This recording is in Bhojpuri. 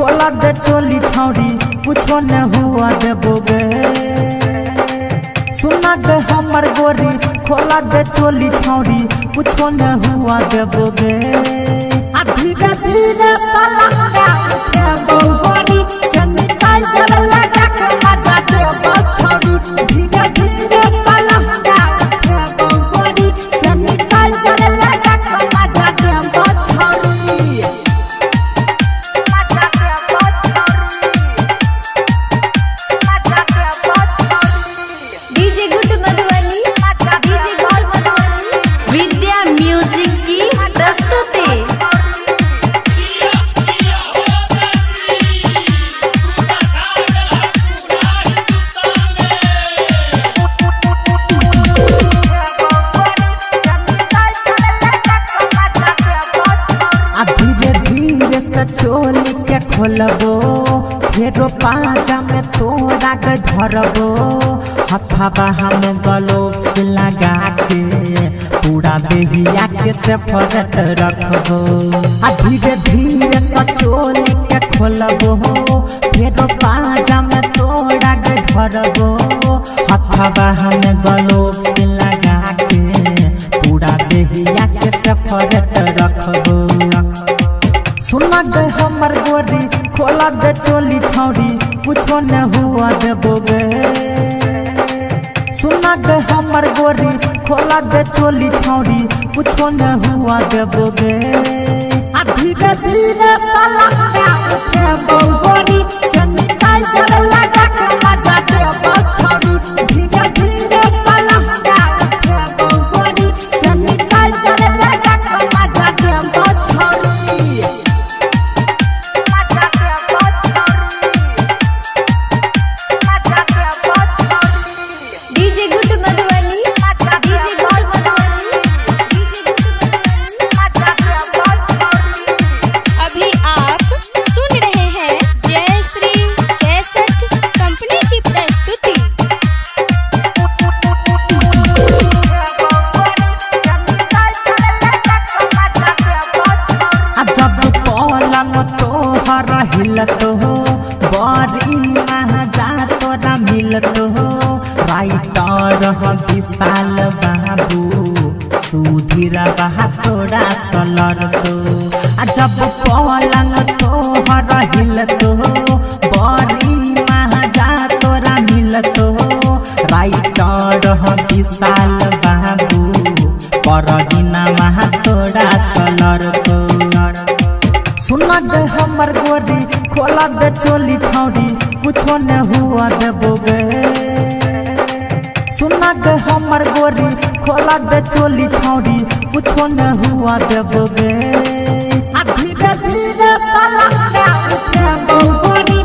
खोला दे चोली छौड़ी कुछो न हुआ देबोगे। सुना दे हमर गोरी खोला दे चोली छौड़ी कुछो न हुआ देबोगे। धीरे धीरे सैनिटाइजर लगा के मजा देबो छौड़ी। धीरे धीरे सैनिटाइजर लगा के मजा देबो छौड़ी। डीजे गुड मधुबनी, डीजे गॉल मधुबनी, विद्या म्यूजिक की प्रस्तुति। धीरे धीरे से चोली के खोलबो फेरो पाजा में तोरा के धरबो। हथवा हम ग्लोव्स लगा के पूरा देहिया के सेपरेट रखबो। धीरे धीरे से चोली के खोलबो फेरो पाजा में तोरा के धरबो। हथवा हम ग्लोव्स लगा के पूरा देहिया के सेपरेट रखबो। सुना दे हमर गोरी खोला दे चोली छौड़ी कुछो न हुआ देबोगे। सुना दे हमर गोरी खोला दे चोली छौड़ी कुछो न हुआ देबोगे। धीरे धीरे गोरी सैनिटाइजर लगा के मजा देबो छौड़ी। धीरे धीरे गोरी सैनिटाइजर लगा के मजा देबो छौड़ी। डीजे गुड मधुबनी, डीजे गॉल मधुबनी, डीजे गुड मधुबनी। अभी आप सुन रहे हैं जय श्री कैसेट कंपनी की प्रस्तुति। जब पलंग तोहर हिलत हो बड़ी महजा तोरा मिलत हो। राइटर विशाल बाबू सुधीर बहा तोरा सलरतो। जब पलंग तोहर हिलत हो बड़ी महजा तोरा मिलत हो। राइटर विशाल बाबू परदिना महा तोरा सलरतो। सुना दे हमर गोरी खोला दे चोली छौड़ी कुछो न हुआ देबोगे। सुना दे हमर गोरी खोला दे चोली छौड़ी कुछो न हुआ देबोगे। धीरे धीरे गोरी